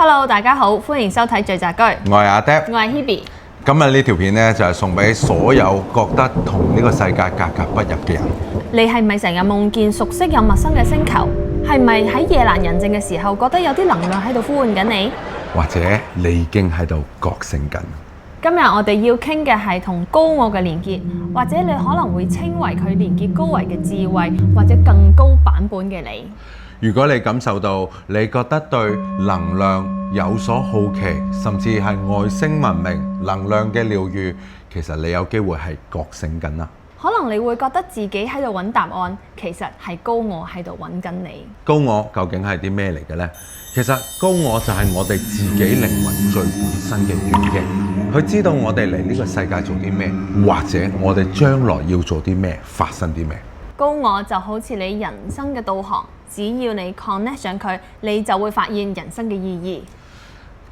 Hello， 大家好，歡迎收睇聚宅居。我係阿 Deb， 我係 Hebe。今日呢條片呢，就係送俾所有覺得同呢個世界格格不入嘅人。你係咪成日夢見熟悉又陌生嘅星球？係咪喺夜闌人靜嘅時候覺得有啲能量喺度呼喚緊你？或者你已經喺度覺醒緊。今日我哋要傾嘅係同高我嘅連結，或者你可能會稱為佢連結高維嘅智慧，或者更高版本嘅你。如果你感受到你覺得對能量有所好奇，甚至係外星文明能量嘅療癒，其實你有機會係覺醒緊啦。可能你會覺得自己喺度揾答案，其實係高我喺度揾緊你。高我究竟係啲咩嚟嘅呢？其實高我就係我哋自己靈魂最本身嘅原型，佢知道我哋嚟呢個世界做啲咩，或者我哋將來要做啲咩，發生啲咩。高我就好似你人生嘅導航，只要你 connect 上佢，你就會發現人生嘅意義。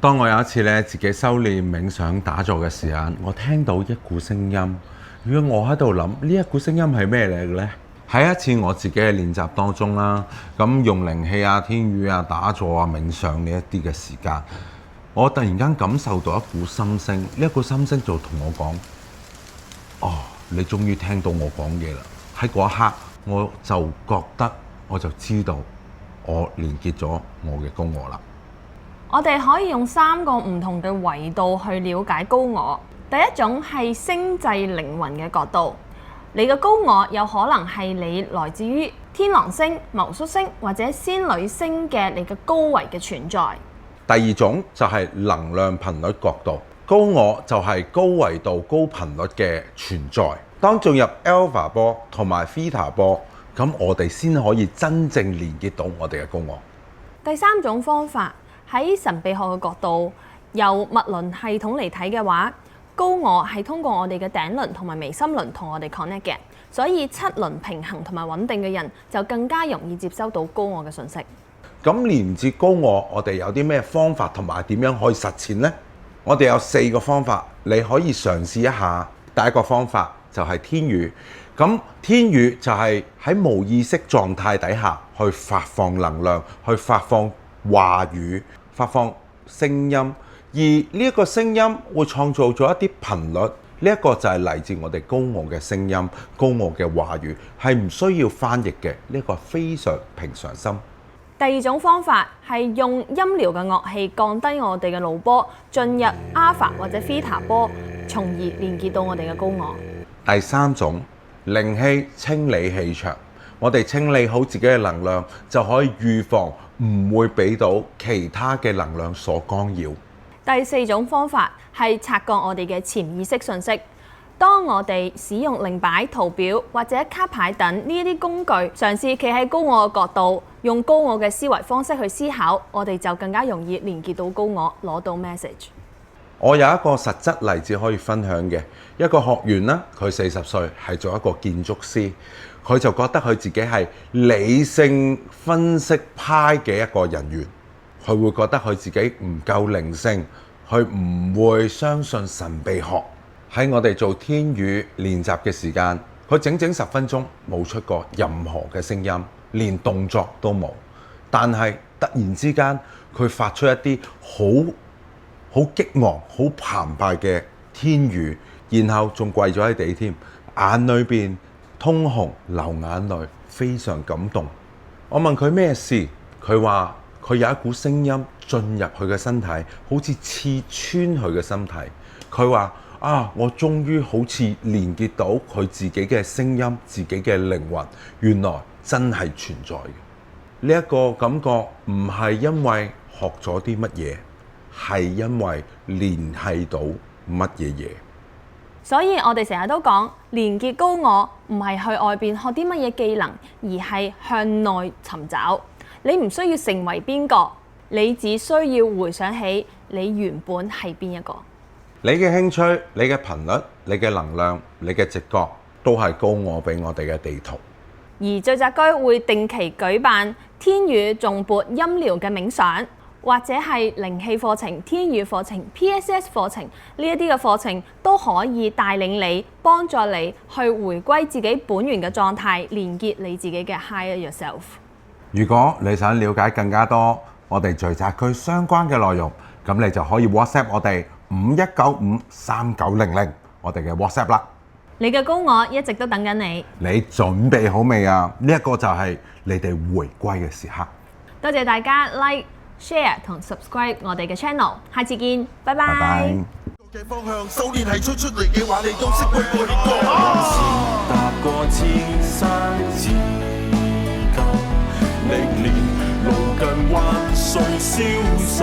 當我有一次咧自己修煉冥想打坐嘅時間，我聽到一股聲音。如果我喺度諗呢一股聲音係咩嚟嘅呢？喺一次我自己嘅練習當中啦，咁用靈氣啊、天語啊、打坐啊、冥想呢一啲嘅時間，我突然間感受到一股心聲，呢一股心聲就同我講：哦，你終於聽到我講嘢啦！喺嗰一刻，我就覺得，我就知道，我連結咗我嘅高我啦。我哋可以用3個唔同嘅維度去了解高我。第一種係星際靈魂嘅角度，你嘅高我有可能係你來自於天狼星、昴宿星或者仙女星嘅你嘅高維嘅存在。第二種就係能量頻率角度，高我就係高維度、高頻率嘅存在。當進入 Alpha 波同埋 Theta 波，咁我哋先可以真正連結到我哋嘅高我。第三種方法喺神秘學嘅角度，由物輪系統嚟睇嘅話，高我係通過我哋嘅頂輪同埋眉心輪同我哋 connect 嘅，所以7輪平衡同埋穩定嘅人就更加容易接收到高我嘅訊息。咁連接高我哋有啲咩方法同埋點樣可以實踐呢？我哋有4個方法，你可以嘗試一下。第一個方法就係天語，咁天語就係喺無意識狀態底下去發放能量，去發放話語，發放聲音，而呢一個聲音會創造咗一啲頻率，呢一個就係嚟自我哋高我嘅聲音、高我嘅話語，係唔需要翻譯嘅，呢一個非常平常心。第二種方法係用音療嘅樂器降低我哋嘅腦波，進入 Alpha 或者 Theta 波，從而連結到我哋嘅高我。第三種靈氣清理氣場，我哋清理好自己嘅能量，就可以預防唔會俾到其他嘅能量所干擾。第四種方法係察覺我哋嘅潛意識訊息。當我哋使用靈擺、圖表或者卡牌等呢一啲工具，嘗試企喺高我嘅角度，用高我嘅思維方式去思考，我哋就更加容易連結到高我，攞到 message。我有一個實質例子可以分享嘅，一個學員啦，佢40歲，係做一個建築師，佢就覺得佢自己係理性分析派嘅一個人員，佢會覺得佢自己唔夠靈性，佢唔會相信神秘學。喺我哋做天語練習嘅時間，佢整整10分鐘冇出過任何嘅聲音，連動作都冇。但係突然之間，佢發出一啲好激昂、好澎湃嘅天語，然後仲跪咗喺地添，眼裏邊通紅流眼淚，非常感動。我問佢咩事，佢話佢有一股聲音進入佢嘅身體，好似刺穿佢嘅身體。佢話我終於好似連結到佢自己嘅聲音、自己嘅靈魂，原來真係存在嘅。呢一個感覺唔係因為學咗啲乜嘢，係因為聯繫到乜嘢嘢。所以我哋成日都講，連結高我唔係去外邊學啲乜嘢技能，而係向內尋找。你唔需要成為邊個，你只需要回想起你原本係邊一個。你嘅興趣、你嘅頻率、你嘅能量、你嘅直覺，都係高我俾我哋嘅地圖。而聚宅居會定期舉辦天語頌缽音療嘅冥想，或者係靈氣課程、天語課程、PSS 課程，呢一啲嘅課程都可以帶領你、幫助你去回歸自己本源嘅狀態，連結你自己嘅 Higher Yourself。如果你想了解更加多我哋聚集區相關嘅內容，咁你就可以 WhatsApp 我哋51953900我哋嘅 WhatsApp 啦。你嘅高我一直都等緊你。你準備好未啊？呢一個就係你哋回歸嘅時刻。多謝大家 Like、Share 同 Subscribe 我哋嘅 channel，下次見，拜拜。拜拜。嘅方向，修煉係吹出嚟嘅話，你都識去過呢個。踏過千山之溝，歷練路近還誰瀟灑？